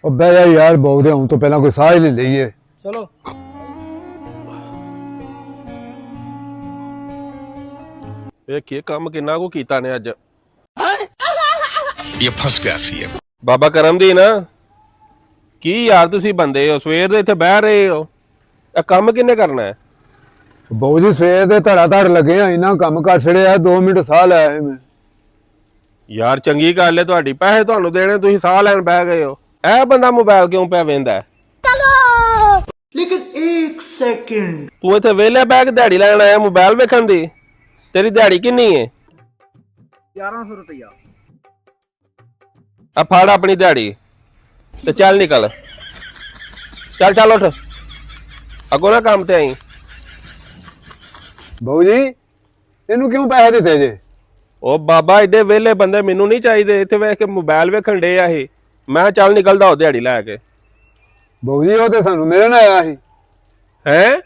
ਉਹ ਬਹਿ ਜਾ ਯਾਰ, ਬੋਲਦੇ ਹੁਣ ਤੋਂ ਪਹਿਲਾਂ ਕੋਈ ਸਾਹ ਹੀ ਲੈ ਲਈਏ। ਚਲੋ ਵੇਖੀਏ ਕੰਮ ਕਿੰਨਾ ਕੁ ਕੀਤਾ ਨੇ ਅੱਜ। ਇਹ ਫਸ ਗਿਆ ਸੀ ਬਾਬਾ ਕਰਮਦੀਨ, ਕੀ ਯਾਰ ਤੁਸੀਂ ਬੰਦੇ ਹੋ, ਸਵੇਰ ਦੇ ਇੱਥੇ ਬਹਿ ਰਹੇ ਹੋ, ਇਹ ਕੰਮ ਕਿੰਨੇ ਕਰਨਾ ਹੈ? ਬਾਊ ਜੀ ਸਵੇਰ ਦੇ ਧੜਾ ਧੜ ਲੱਗੇ ਆ, ਇੰਨਾ ਕੰਮ ਕਰ ਛੜਿਆ 2 ਮਿੰਟ ਸਾਹ ਲਿਆ ਸੀ ਮੈਂ। ਯਾਰ ਚੰਗੀ ਗੱਲ ਹੈ ਤੁਹਾਡੀ, ਪੈਸੇ ਤੁਹਾਨੂੰ ਦੇਣੇ, ਤੁਸੀਂ ਸਾਹ ਲੈਣ ਬਹਿ ਗਏ ਹੋ। ਇਹ ਬੰਦਾ ਮੋਬਾਈਲ ਕਿਉਂ ਪਿਆ ਵੇਂਦਾ? लेकिन एक सेकंड ਤੂੰ ਇੱਥੇ ਵਿਹਲੇ ਬਹਿ ਕੇ ਦਿਹਾੜੀ ਲੈਣ ਆਇਆ ਮੋਬਾਈਲ ਵੇਖਣ ਦੀ? ਤੇਰੀ ਦਿਹਾੜੀ ਕਿੰਨੀ ਹੈ? 1100 रुपया। ਆ ਫੜ ਆਪਣੀ ਦਿਹਾੜੀ ਤੇ ਚੱਲ ਨਿਕਲ, ਚੱਲ ਚੱਲ ਉੱਠ, ਅੱਗੋਂ ਨਾ ਕੰਮ ਤੇ ਆਈ। ਬਾਊ ਜੀ ਇਹਨੂੰ ਕਿਉਂ ਪੈਸੇ ਦਿੱਤੇ ਜੇ? ਉਹ ਬਾਬਾ ਏਡੇ ਵਿਹਲੇ ਬੰਦੇ ਮੈਨੂੰ ਨਹੀਂ ਚਾਹੀਦੇ, ਇੱਥੇ ਵੇਖ ਕੇ ਮੋਬਾਈਲ ਵੇਖਣ ਡੇ ਆ ਇਹ। ਮੈਂ ਚੱਲ ਨਿਕਲਦਾ ਉਹ ਦਿਹਾੜੀ ਲੈ ਕੇ। ਬਾਊ ਜੀ ਉਹ ਤੇ ਸਾਨੂੰ ਮਿਲਣ ਆਇਆ ਸੀ। ਹੈਂ?